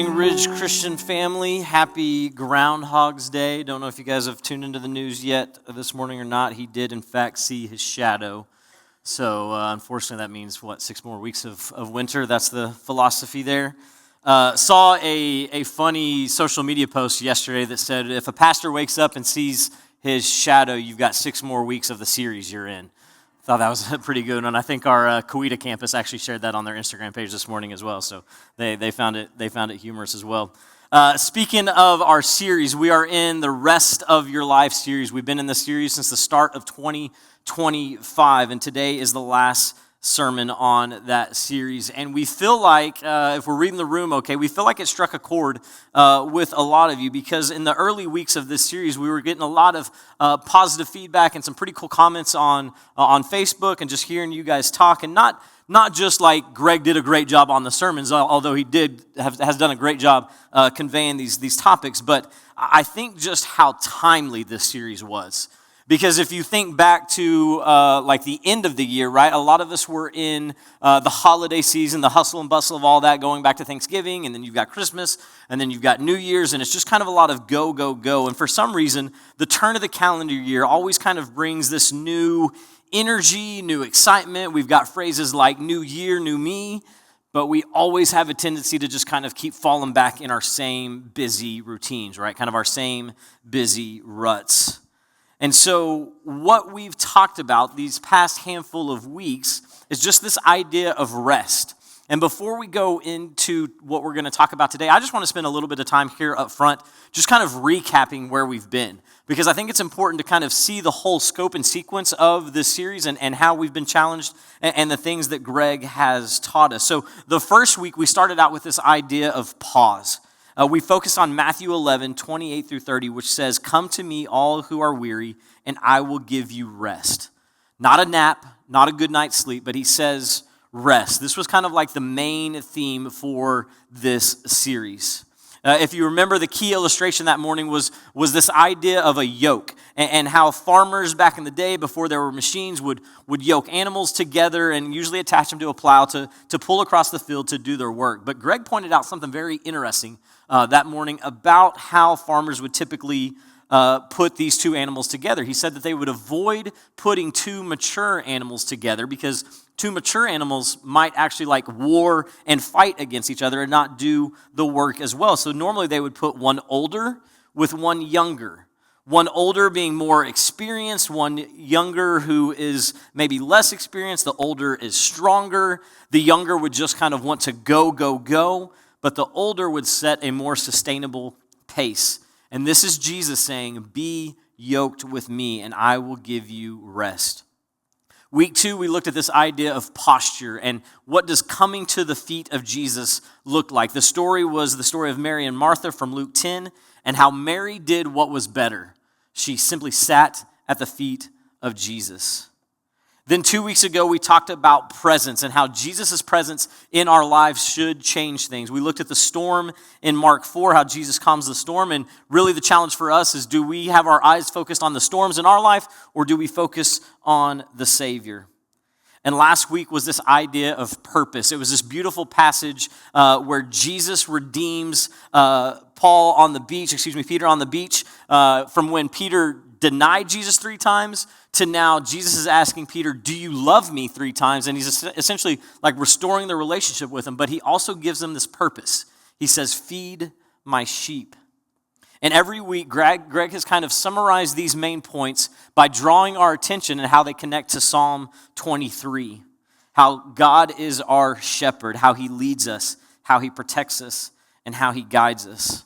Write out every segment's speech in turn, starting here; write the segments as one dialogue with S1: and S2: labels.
S1: morning, Ridge Christian family. Happy Groundhog's Day. Don't know if you guys have tuned into the news yet this morning or not. He did, in fact, see his shadow. So, unfortunately, that means, 6 more weeks of winter? That's the philosophy there. Saw a funny social media post yesterday that said, if a pastor wakes up and sees his shadow, you've got 6 more weeks of the series you're in. Thought that was a pretty good one. I think our Coweta campus actually shared that on their Instagram page this morning as well. So they found it humorous as well. Speaking of our series, we are in the Rest of Your Life series. We've been in this series since the start of 2025, and today is the last sermon on that series. And we feel like, if we're reading the room okay, we feel like it struck a chord with a lot of you, because in the early weeks of this series, we were getting a lot of positive feedback and some pretty cool comments on Facebook, and just hearing you guys talk, and not just like Greg did a great job on the sermons, although he has done a great job conveying these topics, but I think just how timely this series was. Because if you think back to like the end of the year, right? A lot of us were in the holiday season, the hustle and bustle of all that, going back to Thanksgiving, and then you've got Christmas, and then you've got New Year's, and it's just kind of a lot of go, go, go. And for some reason, the turn of the calendar year always kind of brings this new energy, new excitement. We've got phrases like new year, new me, but we always have a tendency to just kind of keep falling back in our same busy routines, right? Kind of our same busy ruts. And so what we've talked about these past handful of weeks is just this idea of rest. And before we go into what we're going to talk about today, I just want to spend a little bit of time here up front just kind of recapping where we've been. Because I think it's important to kind of see the whole scope and sequence of this series and how we've been challenged and the things that Greg has taught us. So the first week, we started out with this idea of pause. We focused on Matthew 11, 28 through 30, which says, "Come to me, all who are weary, and I will give you rest." Not a nap, not a good night's sleep, but he says rest. This was kind of like the main theme for this series. If you remember, the key illustration that morning was this idea of a yoke, and how farmers back in the day, before there were machines, would yoke animals together and usually attach them to a plow to pull across the field to do their work. But Greg pointed out something very interesting that morning about how farmers would typically put these two animals together. He said that they would avoid putting two mature animals together because two mature animals might actually like war and fight against each other and not do the work as well. So normally they would put one older with one younger. One older being more experienced, one younger who is maybe less experienced. The older is stronger. The younger would just kind of want to go, go, go. But the older would set a more sustainable pace. And this is Jesus saying, "Be yoked with me, and I will give you rest." Week 2, we looked at this idea of posture and what does coming to the feet of Jesus look like. The story was the story of Mary and Martha from Luke 10, and how Mary did what was better. She simply sat at the feet of Jesus. Then 2 weeks ago, we talked about presence and how Jesus' presence in our lives should change things. We looked at the storm in Mark 4, how Jesus calms the storm. And really the challenge for us is, do we have our eyes focused on the storms in our life, or do we focus on the Savior? And last week was this idea of purpose. It was this beautiful passage where Jesus redeems Peter on the beach from when Peter denied Jesus 3 times to now Jesus is asking Peter, "Do you love me?" 3 times. And he's essentially like restoring the relationship with him, but he also gives him this purpose. He says, "Feed my sheep." And every week, Greg has kind of summarized these main points by drawing our attention and how they connect to Psalm 23. How God is our shepherd, how he leads us, how he protects us, and how he guides us.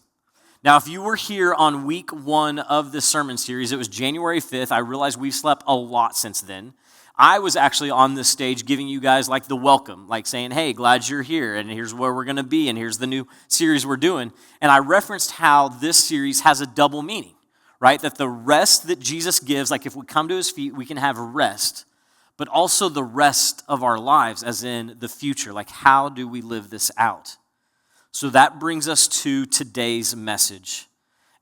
S1: Now, if you were here on week 1 of this sermon series, it was January 5th. I realize we've slept a lot since then. I was actually on this stage giving you guys like the welcome, like saying, "Hey, glad you're here, and here's where we're going to be, and here's the new series we're doing." And I referenced how this series has a double meaning, right? That the rest that Jesus gives, like if we come to his feet, we can have rest, but also the rest of our lives, as in the future. Like, how do we live this out? So that brings us to today's message.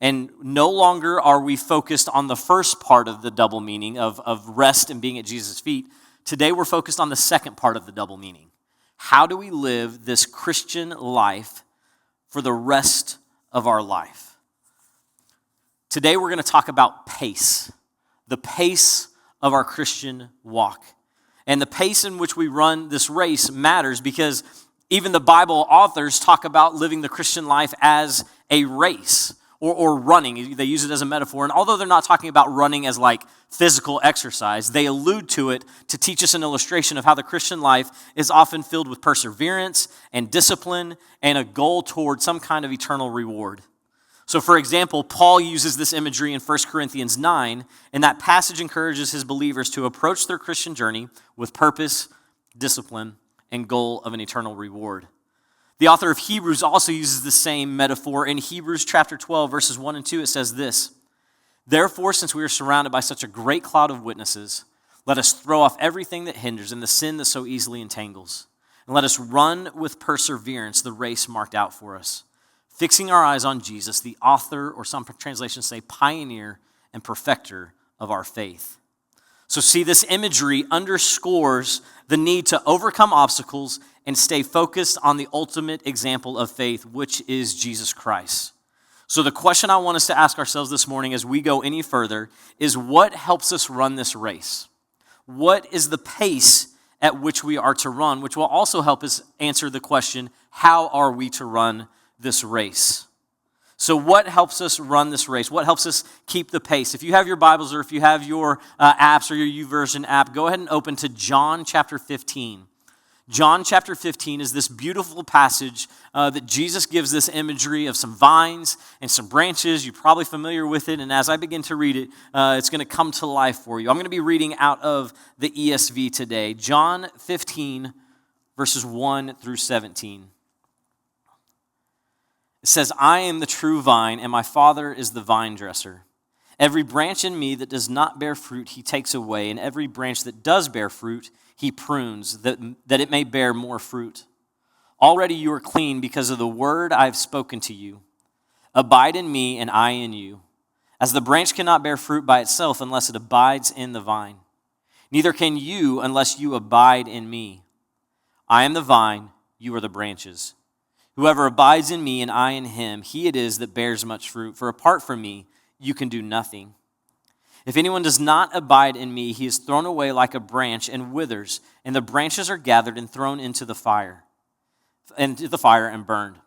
S1: And no longer are we focused on the first part of the double meaning of rest and being at Jesus' feet. Today we're focused on the second part of the double meaning. How do we live this Christian life for the rest of our life. Today we're going to talk about pace, the pace of our Christian walk. And the pace in which we run this race matters because even the Bible authors talk about living the Christian life as a race or running. They use it as a metaphor. And although they're not talking about running as like physical exercise, they allude to it to teach us an illustration of how the Christian life is often filled with perseverance and discipline and a goal toward some kind of eternal reward. So, for example, Paul uses this imagery in 1 Corinthians 9, and that passage encourages his believers to approach their Christian journey with purpose, discipline, and goal of an eternal reward. The author of Hebrews also uses the same metaphor. In Hebrews chapter 12, verses 1 and 2, it says this, "Therefore, since we are surrounded by such a great cloud of witnesses, let us throw off everything that hinders and the sin that so easily entangles, and let us run with perseverance the race marked out for us, fixing our eyes on Jesus, the author," or some translations say pioneer and perfecter of our faith. So see, this imagery underscores the need to overcome obstacles and stay focused on the ultimate example of faith, which is Jesus Christ. So the question I want us to ask ourselves this morning as we go any further is, what helps us run this race? What is the pace at which we are to run, which will also help us answer the question, how are we to run this race? So what helps us run this race? What helps us keep the pace? If you have your Bibles or if you have your apps or your YouVersion app, go ahead and open to John chapter 15. John chapter 15 is this beautiful passage that Jesus gives this imagery of some vines and some branches. You're probably familiar with it, and as I begin to read it, it's going to come to life for you. I'm going to be reading out of the ESV today. John 15, verses 1 through 17. It says, "I am the true vine, and my Father is the vine dresser. Every branch in me that does not bear fruit, he takes away, and every branch that does bear fruit, he prunes, that it may bear more fruit. Already you are clean because of the word I have spoken to you. Abide in me, and I in you. As the branch cannot bear fruit by itself unless it abides in the vine, neither can you unless you abide in me. I am the vine, you are the branches. Whoever abides in me and I in him, he it is that bears much fruit. For apart from me, you can do nothing. If anyone does not abide in me, he is thrown away like a branch and withers, and the branches are gathered and thrown into the fire and burned.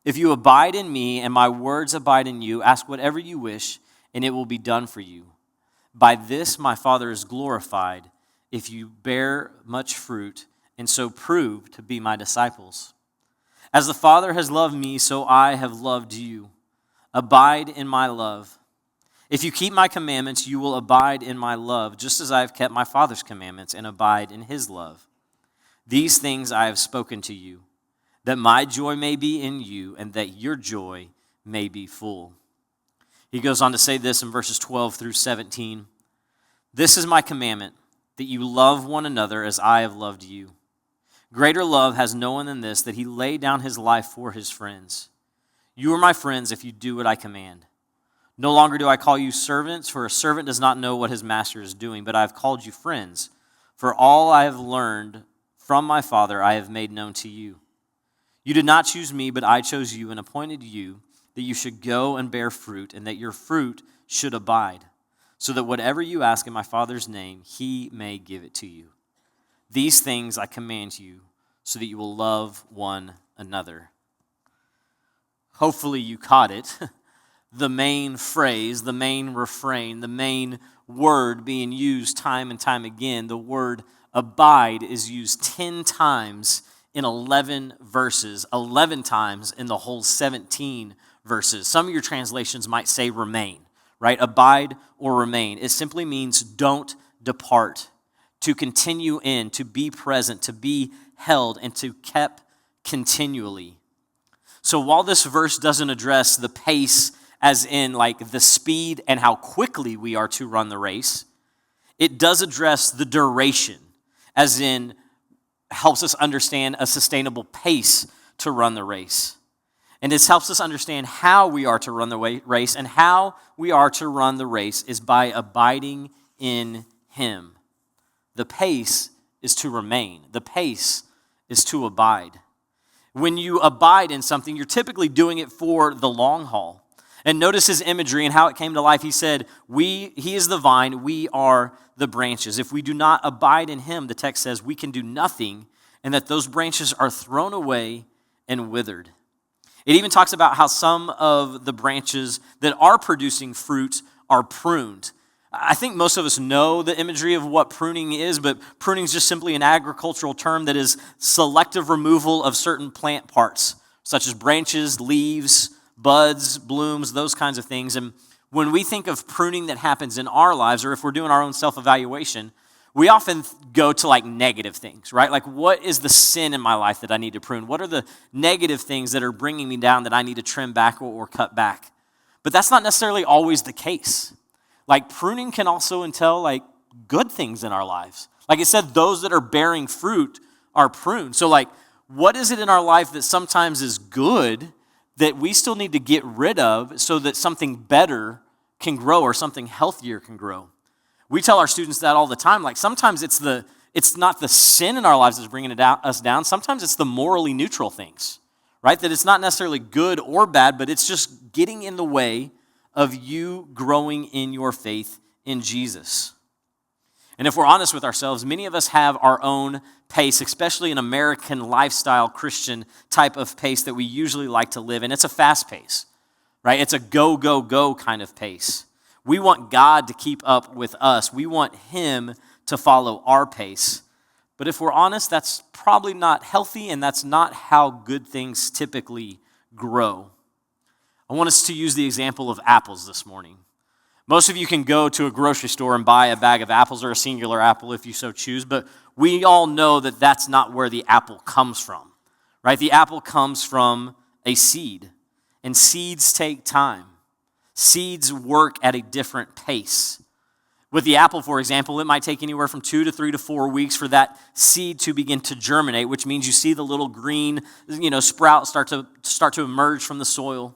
S1: If you abide in me and my words abide in you, ask whatever you wish, and it will be done for you. By this my Father is glorified, if you bear much fruit, and so prove to be my disciples. As the Father has loved me, so I have loved you. Abide in my love. If you keep my commandments, you will abide in my love, just as I have kept my Father's commandments and abide in his love. These things I have spoken to you, that my joy may be in you and that your joy may be full." He goes on to say this in verses 12 through 17. "This is my commandment, that you love one another as I have loved you. Greater love has no one than this, that he laid down his life for his friends. You are my friends if you do what I command. No longer do I call you servants, for a servant does not know what his master is doing, but I have called you friends, for all I have learned from my Father I have made known to you. You did not choose me, but I chose you and appointed you that you should go and bear fruit, and that your fruit should abide, so that whatever you ask in my Father's name, he may give it to you. These things I command you, so that you will love one another." Hopefully you caught it. The main phrase, the main refrain, the main word being used time and time again, the word abide, is used 10 times in 11 verses, 11 times in the whole 17 verses. Some of your translations might say remain, right? Abide or remain. It simply means don't depart, to continue in, to be present, to be held, and to kept continually. So while this verse doesn't address the pace as in like the speed and how quickly we are to run the race, it does address the duration, as in helps us understand a sustainable pace to run the race. And this helps us understand how we are to run the race, and how we are to run the race is by abiding in him. The pace is to remain. The pace is to abide. When you abide in something, you're typically doing it for the long haul. And notice his imagery and how it came to life. He said, he is the vine, we are the branches. If we do not abide in him, the text says, we can do nothing, and that those branches are thrown away and withered. It even talks about how some of the branches that are producing fruit are pruned. I think most of us know the imagery of what pruning is, but pruning is just simply an agricultural term that is selective removal of certain plant parts, such as branches, leaves, buds, blooms, those kinds of things. And when we think of pruning that happens in our lives, or if we're doing our own self-evaluation, we often go to like negative things, right? Like, what is the sin in my life that I need to prune? What are the negative things that are bringing me down that I need to trim back or cut back? But that's not necessarily always the case. Like, pruning can also entail like good things in our lives. Like it said, those that are bearing fruit are pruned. So like, what is it in our life that sometimes is good that we still need to get rid of so that something better can grow or something healthier can grow? We tell our students that all the time. Like, sometimes it's not the sin in our lives that's bringing us down. Sometimes it's the morally neutral things, right? That it's not necessarily good or bad, but it's just getting in the way of you growing in your faith in Jesus. And if we're honest with ourselves, many of us have our own pace, especially an American lifestyle Christian type of pace that we usually like to live in. It's a fast pace, right? It's a go, go, go kind of pace. We want God to keep up with us. We want him to follow our pace. But if we're honest, that's probably not healthy, and that's not how good things typically grow. I want us to use the example of apples this morning. Most of you can go to a grocery store and buy a bag of apples or a singular apple if you so choose, but we all know that that's not where the apple comes from, right? The apple comes from a seed, and seeds take time. Seeds work at a different pace. With the apple, for example, it might take anywhere from 2 to 3 to 4 weeks for that seed to begin to germinate, which means you see the little green, sprout start to emerge from the soil.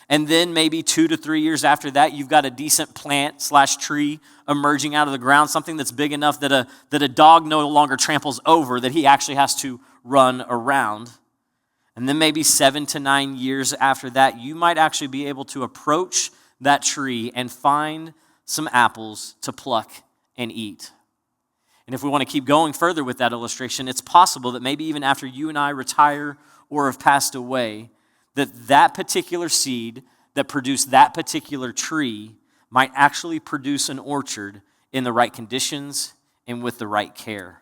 S1: And then maybe 2 to 3 years after that, you've got a decent plant/tree emerging out of the ground, something that's big enough that a dog no longer tramples over, that he actually has to run around. And then maybe 7 to 9 years after that, you might actually be able to approach that tree and find some apples to pluck and eat. And if we want to keep going further with that illustration, it's possible that maybe even after you and I retire or have passed away, that particular seed that produced that particular tree might actually produce an orchard in the right conditions and with the right care.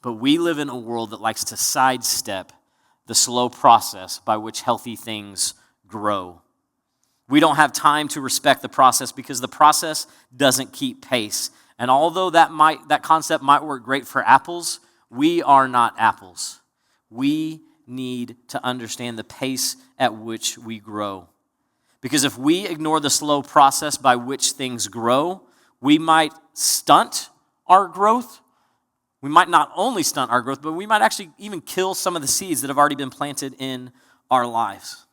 S1: But we live in a world that likes to sidestep the slow process by which healthy things grow. We don't have time to respect the process because the process doesn't keep pace. And although that concept might work great for apples, we are not apples. We need to understand the pace at which we grow. Because if we ignore the slow process by which things grow, we might stunt our growth. We might not only stunt our growth, but we might actually even kill some of the seeds that have already been planted in our lives.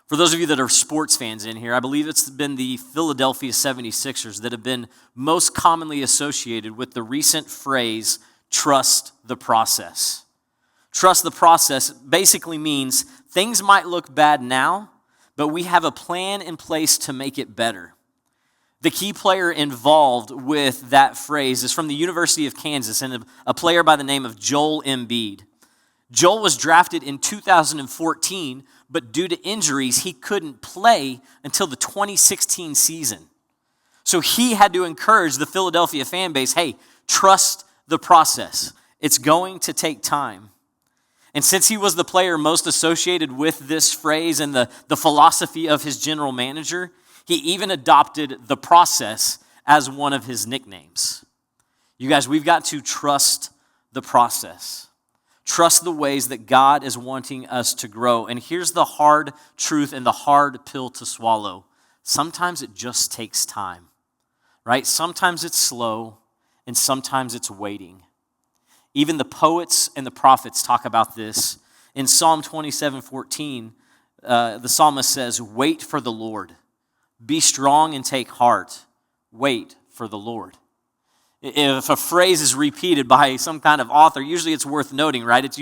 S1: For those of you that are sports fans in here, I believe it's been the Philadelphia 76ers that have been most commonly associated with the recent phrase, trust the process. Trust the process basically means things might look bad now, but we have a plan in place to make it better. The key player involved with that phrase is from the University of Kansas and a player by the name of Joel Embiid. Joel was drafted in 2014, but due to injuries, he couldn't play until the 2016 season. So he had to encourage the Philadelphia fan base, hey, trust the process. It's going to take time. And since he was the player most associated with this phrase and the philosophy of his general manager, he even adopted the process as one of his nicknames. You guys, we've got to trust the process. Trust the ways that God is wanting us to grow. And here's the hard truth and the hard pill to swallow. Sometimes it just takes time, right? Sometimes it's slow and sometimes it's waiting. Even the poets and the prophets talk about this. In Psalm 27:14, the psalmist says, wait for the Lord. Be strong and take heart. Wait for the Lord. If a phrase is repeated by some kind of author, usually it's worth noting, right? It's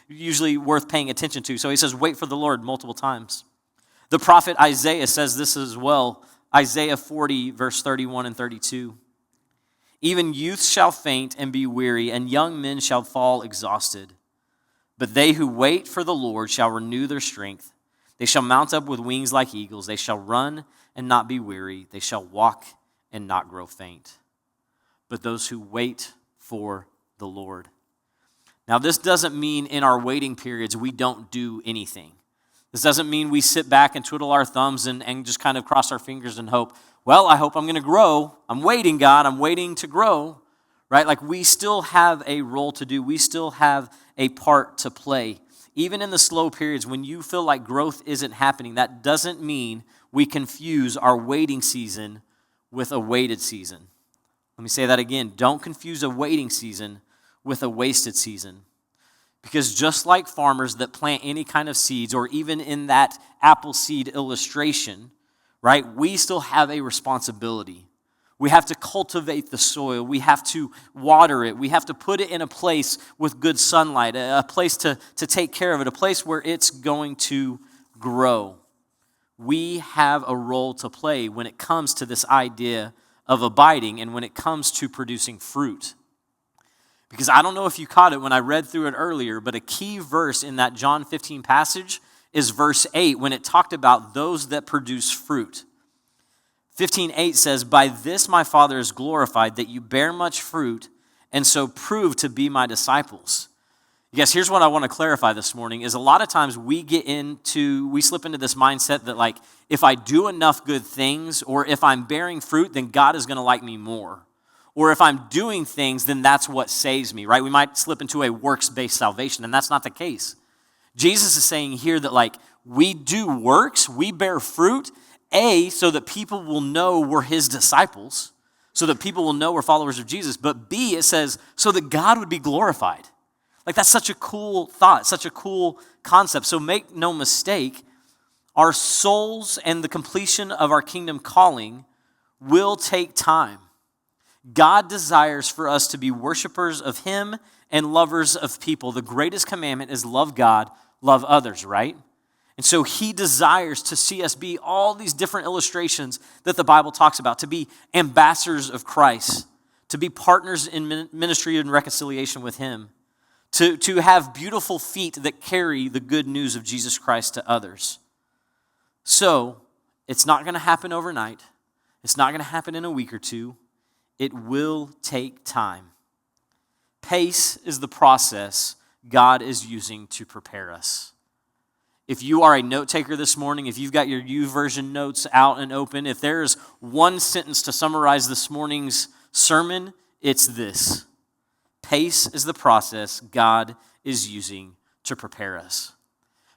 S1: usually worth paying attention to. So he says, wait for the Lord multiple times. The prophet Isaiah says this as well. Isaiah 40, verse 31 and 32. Even youths shall faint and be weary, and young men shall fall exhausted. But they who wait for the Lord shall renew their strength. They shall mount up with wings like eagles. They shall run and not be weary. They shall walk and not grow faint. But those who wait for the Lord. Now, this doesn't mean in our waiting periods we don't do anything. This doesn't mean we sit back and twiddle our thumbs and just kind of cross our fingers and hope, well, I hope I'm going to grow. I'm waiting, God. I'm waiting to grow, right? Like we still have a role to do. We still have a part to play. Even in the slow periods when you feel like growth isn't happening, that doesn't mean we confuse our waiting season with a waited season. Let me say that again. Don't confuse a waiting season with a wasted season. Because just like farmers that plant any kind of seeds, or even in that apple seed illustration, right, we still have a responsibility. We have to cultivate the soil. We have to water it. We have to put it in a place with good sunlight, a place to take care of it, a place where it's going to grow. We have a role to play when it comes to this idea of abiding and when it comes to producing fruit. Because I don't know if you caught it when I read through it earlier, but a key verse in that John 15 passage is verse 8 when it talked about those that produce fruit. 15:8 says, "By this my Father is glorified, that you bear much fruit, and so prove to be my disciples." Yes, here's what I want to clarify this morning, is a lot of times we slip into this mindset that like, if I do enough good things, or if I'm bearing fruit, then God is going to like me more. Or if I'm doing things, then that's what saves me, right? We might slip into a works-based salvation, and that's not the case. Jesus is saying here that like, we do works, we bear fruit, so that people will know we're his disciples, so that people will know we're followers of Jesus. But B, it says, so that God would be glorified. Like that's such a cool thought, such a cool concept. So make no mistake, our souls and the completion of our kingdom calling will take time. God desires for us to be worshipers of him and lovers of people. The greatest commandment is love God, love others, right? And so he desires to see us be all these different illustrations that the Bible talks about, to be ambassadors of Christ, to be partners in ministry and reconciliation with him, to have beautiful feet that carry the good news of Jesus Christ to others. So it's not going to happen overnight. It's not going to happen in a week or two. It will take time. Pace is the process God is using to prepare us. If you are a note taker this morning, if you've got your YouVersion notes out and open, if there's one sentence to summarize this morning's sermon, it's this: pace is the process God is using to prepare us.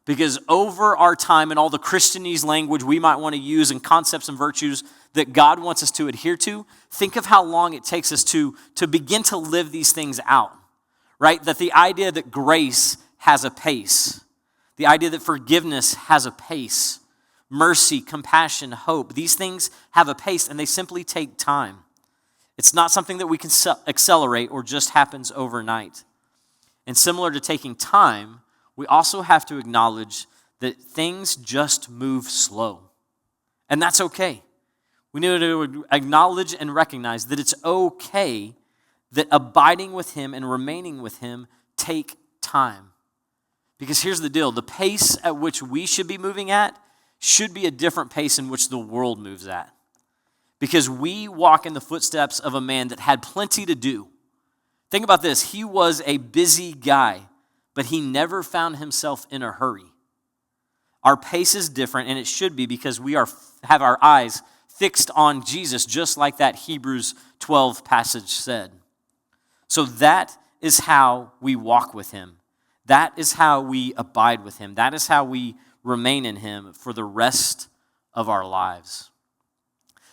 S1: Because over our time and all the Christianese language we might want to use and concepts and virtues that God wants us to adhere to, think of how long it takes us to begin to live these things out, right? That the idea that grace has a pace, the idea that forgiveness has a pace, mercy, compassion, hope, these things have a pace and they simply take time. It's not something that we can accelerate or just happens overnight. And similar to taking time, we also have to acknowledge that things just move slow. And that's okay. We need to acknowledge and recognize that it's okay that abiding with him and remaining with him take time. Because here's the deal, the pace at which we should be moving at should be a different pace in which the world moves at. Because we walk in the footsteps of a man that had plenty to do. Think about this, he was a busy guy, but he never found himself in a hurry. Our pace is different, and it should be, because we have our eyes fixed on Jesus, just like that Hebrews 12 passage said. So that is how we walk with him. That is how we abide with him. That is how we remain in him for the rest of our lives.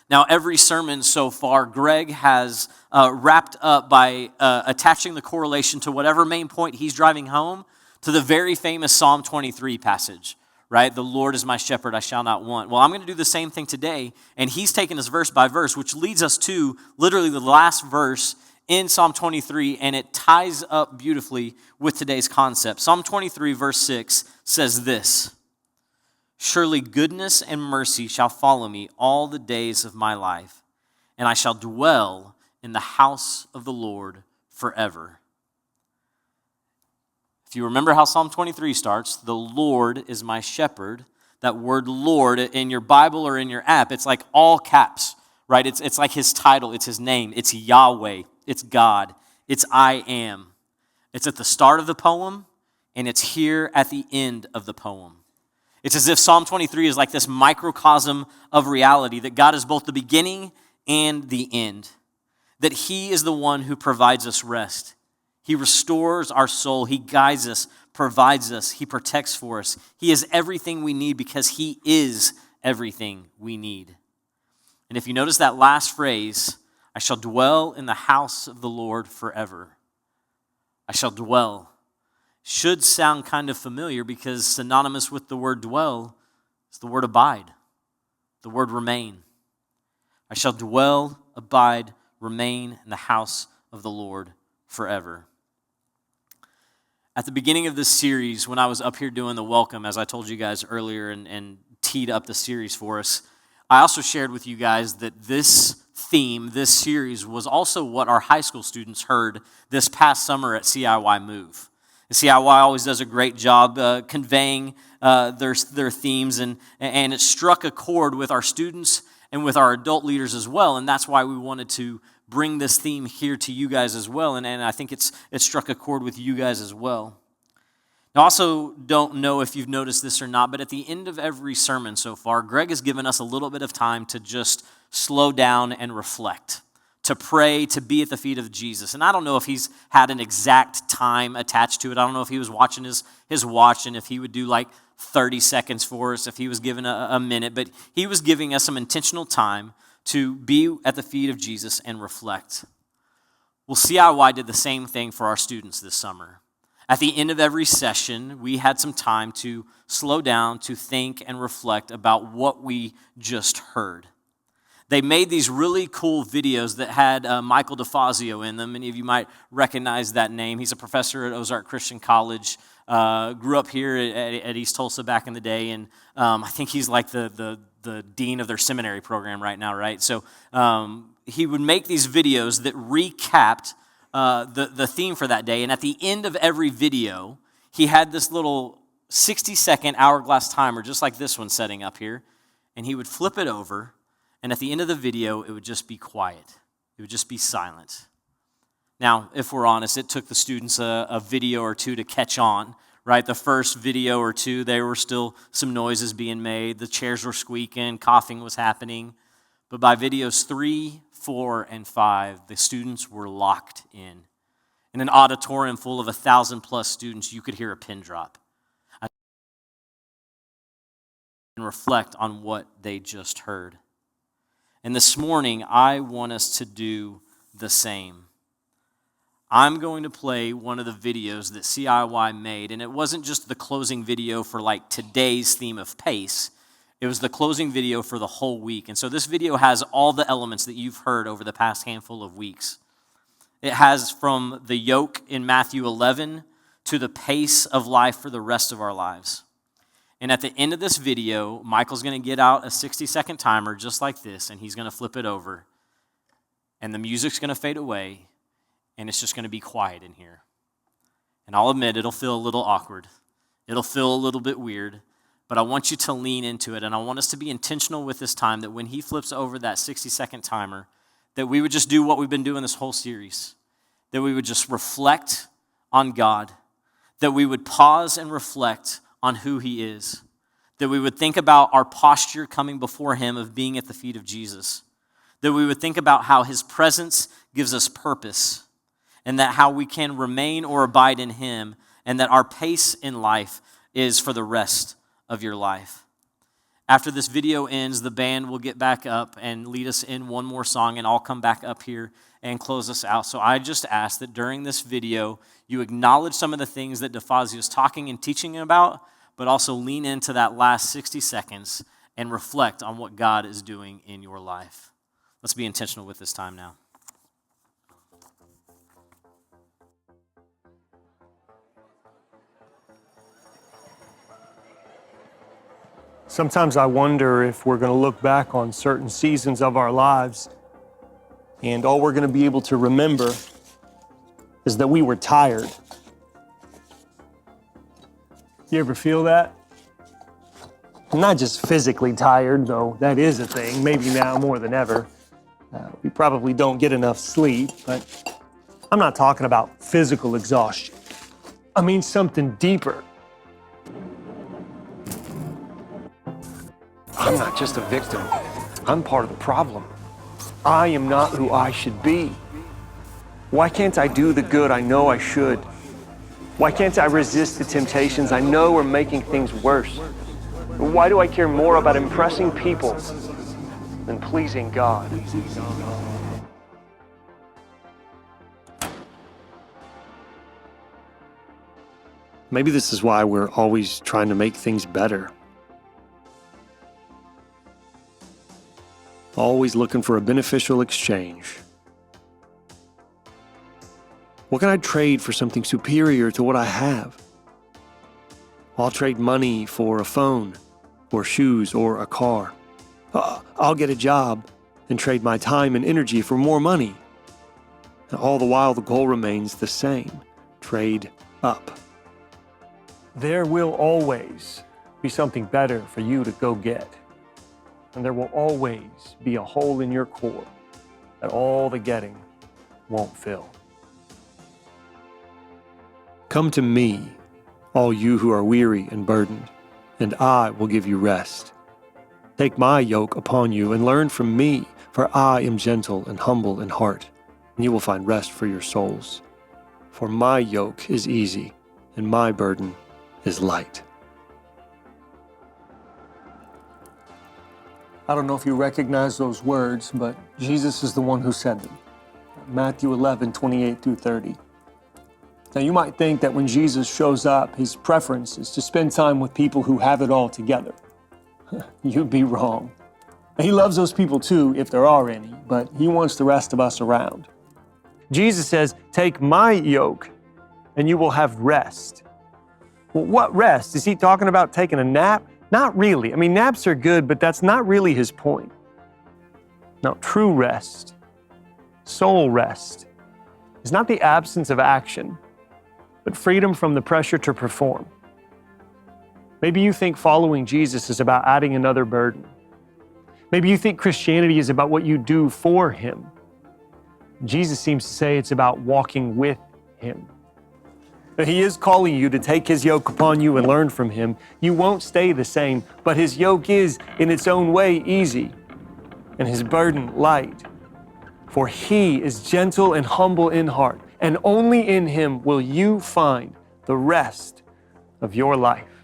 S1: Now, every sermon so far, Greg has wrapped up by attaching the correlation to whatever main point he's driving home to the very famous Psalm 23 passage, right? The Lord is my shepherd, I shall not want. Well, I'm going to do the same thing today, and he's taken us verse by verse, which leads us to literally the last verse in Psalm 23, and it ties up beautifully with today's concept. Psalm 23, verse 6 says this: "Surely goodness and mercy shall follow me all the days of my life, and I shall dwell in the house of the Lord forever." If you remember how Psalm 23 starts, the Lord is my shepherd. That word Lord in your Bible or in your app, it's like all caps, right? It's like his title, it's his name, it's Yahweh, it's God, it's I am. It's at the start of the poem, and it's here at the end of the poem. It's as if Psalm 23 is like this microcosm of reality, that God is both the beginning and the end, that he is the one who provides us rest. He restores our soul. He guides us, provides us. He protects for us. He is everything we need because he is everything we need. And if you notice that last phrase, I shall dwell in the house of the Lord forever. I shall dwell. Should sound kind of familiar because synonymous with the word dwell is the word abide, the word remain. I shall dwell, abide, remain in the house of the Lord forever. At the beginning of this series, when I was up here doing the welcome, as I told you guys earlier and teed up the series for us, I also shared with you guys that this theme, this series, was also what our high school students heard this past summer at CIY Move. And CIY always does a great job conveying their themes, and it struck a chord with our students and with our adult leaders as well, and that's why we wanted to bring this theme here to you guys as well, and I think it struck a chord with you guys as well. Now, I also don't know if you've noticed this or not, but at the end of every sermon so far, Greg has given us a little bit of time to just slow down and reflect, to pray, to be at the feet of Jesus. And I don't know if he's had an exact time attached to it. I don't know if he was watching his watch and if he would do like 30 seconds for us, if he was given a minute, but he was giving us some intentional time to be at the feet of Jesus and reflect. Well, CIY did the same thing for our students this summer. At the end of every session, we had some time to slow down, to think and reflect about what we just heard. They made these really cool videos that had Michael DeFazio in them. Many of you might recognize that name. He's a professor at Ozark Christian College, grew up here at East Tulsa back in the day, and I think he's like the dean of their seminary program right now, right? So he would make these videos that recapped the theme for that day, and at the end of every video, he had this little 60-second hourglass timer, just like this one setting up here, and he would flip it over, and at the end of the video, it would just be quiet. It would just be silent. Now, if we're honest, it took the students a video or two to catch on, right? The first video or two, there were still some noises being made. The chairs were squeaking, coughing was happening. But by videos 3, 4, and 5, the students were locked in. In an auditorium full of 1,000+ students, you could hear a pin drop and reflect on what they just heard. And this morning, I want us to do the same. I'm going to play one of the videos that CIY made, and it wasn't just the closing video for like today's theme of pace. It was the closing video for the whole week. And so this video has all the elements that you've heard over the past handful of weeks. It has from the yoke in Matthew 11 to the pace of life for the rest of our lives. And at the end of this video, Michael's going to get out a 60-second timer just like this, and he's going to flip it over. And the music's going to fade away, and it's just going to be quiet in here. And I'll admit, it'll feel a little awkward. It'll feel a little bit weird, but I want you to lean into it, and I want us to be intentional with this time, that when he flips over that 60-second timer, that we would just do what we've been doing this whole series, that we would just reflect on God, that we would pause and reflect on who he is, that we would think about our posture coming before him of being at the feet of Jesus, that we would think about how his presence gives us purpose, and that how we can remain or abide in him, and that our pace in life is for the rest of your life. After this video ends, the band will get back up and lead us in one more song, and I'll come back up here and close us out. So I just ask that during this video, you acknowledge some of the things that DeFazio is talking and teaching about, but also lean into that last 60 seconds and reflect on what God is doing in your life. Let's be intentional with this time now.
S2: Sometimes I wonder if we're going to look back on certain seasons of our lives and all we're going to be able to remember is that we were tired. You ever feel that? I'm not just physically tired, though that is a thing, maybe now more than ever. We probably don't get enough sleep, but I'm not talking about physical exhaustion. I mean something deeper. I'm not just a victim. I'm part of the problem. I am not who I should be. Why can't I do the good I know I should? Why can't I resist the temptations I know are making things worse? Why do I care more about impressing people than pleasing God? Maybe this is why we're always trying to make things better. Always looking for a beneficial exchange. What can I trade for something superior to what I have? I'll trade money for a phone, or shoes, or a car. I'll get a job and trade my time and energy for more money. All the while, the goal remains the same: trade up. There will always be something better for you to go get. And there will always be a hole in your core that all the getting won't fill. Come to me, all you who are weary and burdened, and I will give you rest. Take my yoke upon you and learn from me, for I am gentle and humble in heart, and you will find rest for your souls. For my yoke is easy, and my burden is light. I don't know if you recognize those words, but Jesus is the one who said them. Matthew 11:28-30. Now you might think that when Jesus shows up, his preference is to spend time with people who have it all together. You'd be wrong. He loves those people too, if there are any, but he wants the rest of us around. Jesus says, take my yoke and you will have rest. Well, what rest? Is he talking about taking a nap? Not really. I mean, naps are good, but that's not really his point. Now, true rest, soul rest, is not the absence of action, but freedom from the pressure to perform. Maybe you think following Jesus is about adding another burden. Maybe you think Christianity is about what you do for him. Jesus seems to say it's about walking with him. He is calling you to take his yoke upon you and learn from him. You won't stay the same, but his yoke is, in its own way, easy, and his burden light. For he is gentle and humble in heart, and only in him will you find the rest of your life.